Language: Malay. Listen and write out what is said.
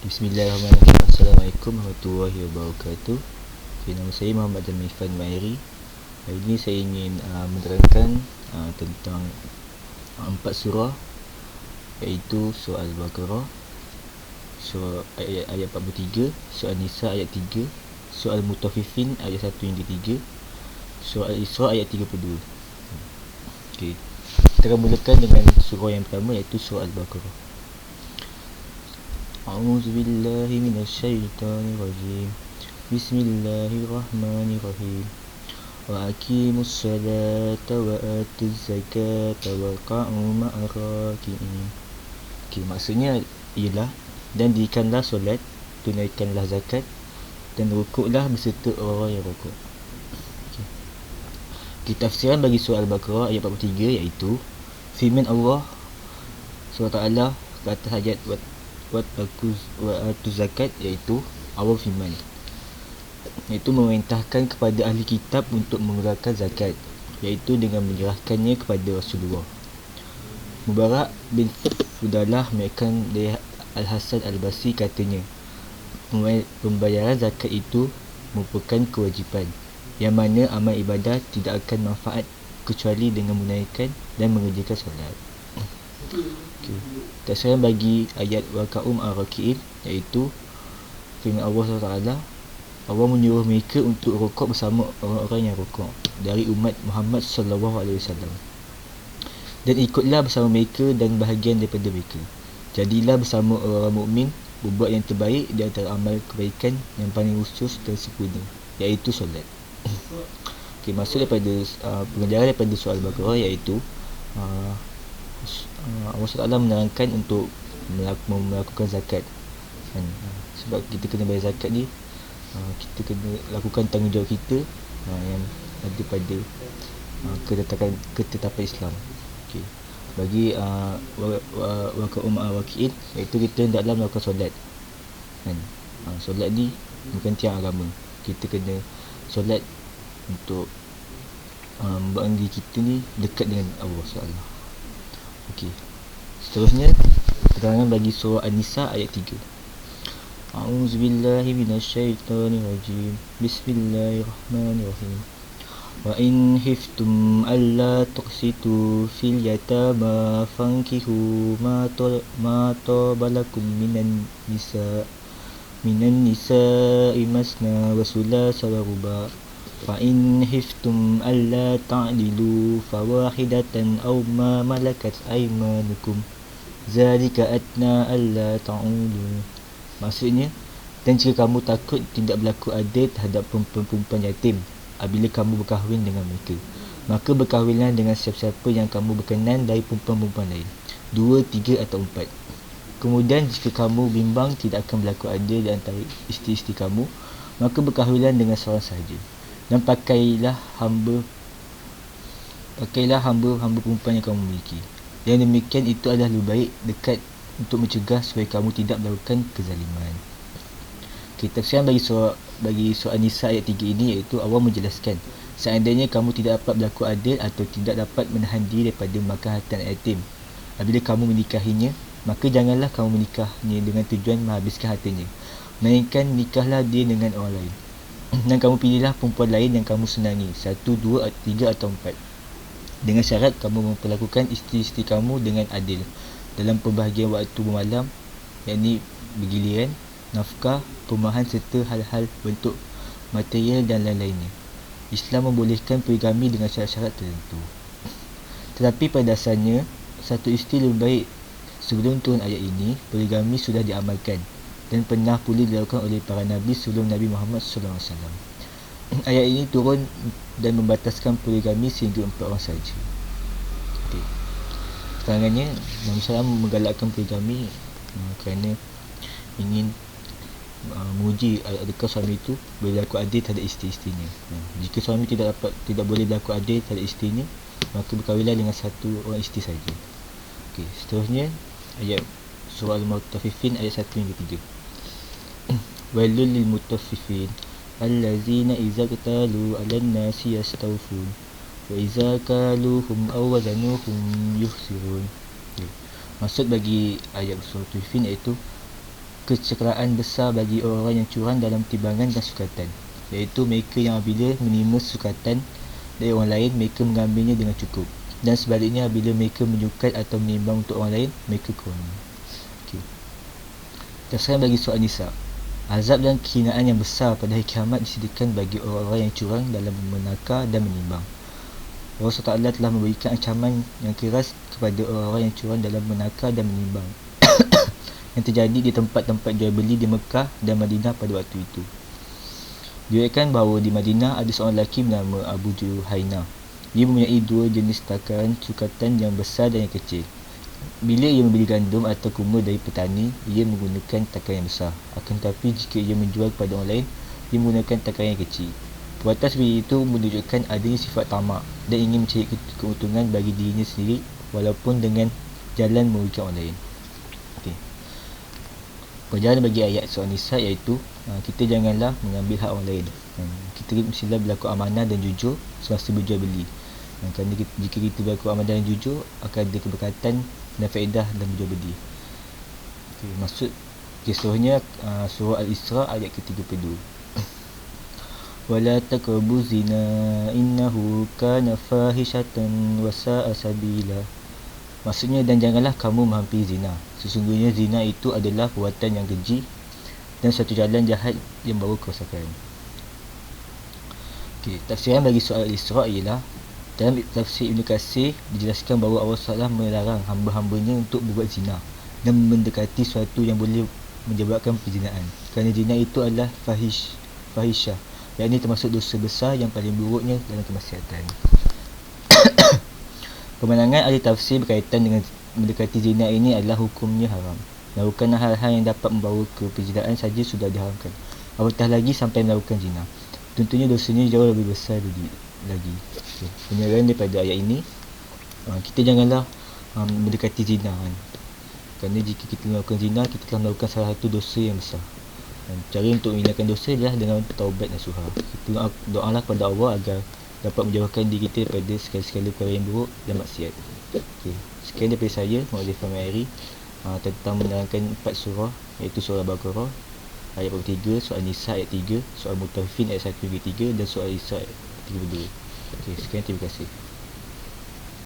Bismillahirrahmanirrahim. Assalamualaikum warahmatullahi wabarakatuh. Nama saya Muhammad Jamifan Mairi. Hari ini saya ingin menerangkan tentang 4 surah, iaitu surah Al-Baqarah, surah ayat 43, surah An-Nisa ayat 3, surah Al-Mutaffifin ayat 1 hingga 3, surah Al-Isra ayat 32. Okey. Kita akan mulakan dengan surah yang pertama, iaitu surah Al-Baqarah. A'udzu billahi minasyaitonir rajim. Bismillahirrahmanirrahim. Wa aqimus salata wa atuz zakata warka'u ma'ar raki'in. Okey, maksudnya ialah dan dirikanlah solat, tunaikanlah zakat dan rukuklah berserta orang yang rukuk. Okey, tafsiran bagi surah Al-Baqarah ayat 43 iaitu firman Allah SWT ke atas ayat wa atuz zakat, iaitu Allah firman, iaitu memerintahkan kepada ahli kitab untuk mengeluarkan zakat, iaitu dengan menyerahkannya kepada Rasulullah. Mubarak bin Fudalah menyatakan dari Al-Hasan Al-Basri katanya, pembayaran zakat itu merupakan kewajipan, yang mana amal ibadah tidak akan manfaat kecuali dengan menunaikan dan mengerjakan solat. Okay. Tafsiran bagi ayat warka'um ar-raki'in, iaitu firman Allah SWT, Allah menyuruh mereka untuk rukuk bersama orang-orang yang rukuk dari umat Muhammad SAW, dan ikutlah bersama mereka dan bahagian daripada mereka. Jadilah bersama orang-orang mukmin berbuat yang terbaik di antara amal kebaikan yang paling khusus dan sempurna, iaitu solat. Okay, maksud daripada pengajaran daripada surah Al-Baqarah iaitu Allah SWT menerangkan untuk melakukan zakat kan? Sebab kita kena bayar zakat ni, kita kena lakukan tanggungjawab kita yang ada pada ketetapan Islam. Okay. Bagi waka'um al-waki'in, iaitu kita hendaklah melakukan solat kan? Solat ni bukan tiang agama. Kita kena solat untuk membuat diri kita ni dekat dengan Allah SWT. Okey. Seterusnya keterangan bagi surah An-Nisa ayat 3. A'udzu billahi minasyaitonir rajim. Bismillahirrahmanirrahim. Wa in hiftum alla tuqsitu fil yatama fankihu ma tabalakum minan nisa'i masna wa sulasa wa ruba'. فَإِنْ هِفْتُمْ أَلَّا تَعْدِلُوا فَوَاحِدَةً أَوْ مَا مَلَكَتْ أَيْمَانُكُمْ ذَلِكَ أَدْنَى أَلَّا تَعُولُوا. Maksudnya, dan jika kamu takut tidak berlaku adil terhadap perempuan yatim apabila kamu berkahwin dengan mereka, maka berkahwinlah dengan siapa-siapa yang kamu berkenan dari perempuan-perempuan lain, 2, 3 atau 4. Kemudian jika kamu bimbang tidak akan berlaku adil di antara isteri-isteri kamu, maka berkahwinlah dengan seorang sahaja. Dan pakailah hamba perempuan yang kamu miliki. Yang demikian itu adalah lebih baik dekat untuk mencegah supaya kamu tidak melakukan kezaliman. Tafsiran bagi surah An-Nisa ayat 3 ini iaitu Allah menjelaskan, seandainya kamu tidak dapat berlaku adil atau tidak dapat menahan diri daripada makan harta yatim apabila kamu menikahinya, maka janganlah kamu menikahnya dengan tujuan menghabiskan hartanya, melainkan nikahlah dia dengan orang lain. Dan kamu pilihlah perempuan lain yang kamu senangi, 1, 2, 3 atau 4, dengan syarat kamu memperlakukan isteri-isteri kamu dengan adil dalam pembahagian waktu bermalam, yakni bergiliran, nafkah, perumahan serta hal-hal bentuk material dan lain-lainnya. Islam membolehkan poligami dengan syarat-syarat tertentu. Tetapi pada dasarnya, satu isteri lebih baik. Sebelum turun ayat ini, poligami sudah diamalkan dan pernah pula dilakukan oleh para Nabi sebelum Nabi Muhammad SAW. Ayat ini turun dan membataskan poligami sehingga 4 orang sahaja. Okay. Keterangannya, Nabi SAW menggalakkan poligami kerana ingin menguji adakah suami itu boleh berlaku adil terhadap isteri-isterinya. Jika suami tidak boleh berlaku adil terhadap isterinya, maka berkahwinlah dengan satu orang isteri saja. Okay. Seterusnya ayat surah Al-Mutaffifin ayat 1 hingga 3. Wailul lil mutaffifin allazina idza qatalu 'alan nasi yastawfun wa idza kaluhum aw wazanuhum yukhsirun. Maksud bagi ayat surah Al-Mutaffifin iaitu kecederaan besar bagi orang-orang yang curang dalam timbangan dan sukatan, iaitu mereka yang apabila menerima sukatan dari orang lain, mereka mengambilnya dengan cukup, dan sebaliknya apabila mereka menyukat atau menimbang untuk orang lain, mereka kurang. Okay. Tafsiran bagi surah An-Nisa. Azab dan kehinaan yang besar pada hari kiamat disediakan bagi orang-orang yang curang dalam menakar dan menimbang. Allah SWT telah memberikan ancaman yang keras kepada orang-orang yang curang dalam menakar dan menimbang yang terjadi di tempat-tempat jual beli di Mekah dan Madinah pada waktu itu. Diriwayatkan bahawa di Madinah ada seorang lelaki bernama Abu Juhaina. Dia mempunyai dua jenis takaran sukatan, yang besar dan yang kecil. Bila ia membeli gandum atau kurma dari petani, ia menggunakan takaran yang besar. Akan tetapi jika ia menjual kepada orang lain, ia menggunakan takaran yang kecil. Perbuatan seperti itu menunjukkan adanya sifat tamak dan ingin mencari keuntungan bagi dirinya sendiri walaupun dengan jalan merugikan orang lain. Pelajaran bagi ayat surah Nisa iaitu kita janganlah mengambil hak orang lain. Kita mestilah berlaku amanah dan jujur semasa berjual beli. Kerana jika kita berlaku amanah dan jujur, akan ada keberkatan dan faedah dalam berjual beli. Maksud kisahnya surah Al-Isra ayat ke-32. Wala taqrabu zina innahu kana fahishatan wa sa'a sabila. Maksudnya, dan janganlah kamu menghampiri zina. Sesungguhnya zina itu adalah perbuatan yang keji dan satu jalan jahat yang bawa kerosakan. Tafsiran bagi surah Al-Isra ialah, dalam tafsir Ibn Katsir dijelaskan bahawa Allah SWT melarang hamba-hambanya untuk berbuat zina dan mendekati sesuatu yang boleh menyebabkan perzinaan. Kerana zina itu adalah fahisyah, yakni termasuk dosa besar yang paling buruknya dalam kemaksiatan. Kemenangan ahli tafsir berkaitan dengan mendekati zina ini adalah hukumnya haram. Melakukan hal-hal yang dapat membawa ke perzinaan saja sudah diharamkan, apatah lagi sampai melakukan zina. Tentunya dosanya jauh lebih besar lagi. Penyaran daripada ayat ini, kita janganlah mendekati zina kan? Kerana jika kita melakukan zina, kita telah melakukan salah satu dosa yang besar. Dan cara untuk menghilangkan dosa adalah dengan taubat nasuha. Kita doalah kepada Allah agar dapat menjauhkan diri kita daripada segala-segala perkara yang buruk dan maksiat. Sekian daripada saya, Muhammad Irfan Mairi, tentang menerangkan 4 surah, iaitu surah Al-Baqarah ayat 43, surah An-Nisa ayat 3, surah Al-Mutaffifin ayat 1-3 dan surah Al-Isra ayat 32. Sekian, terima kasih.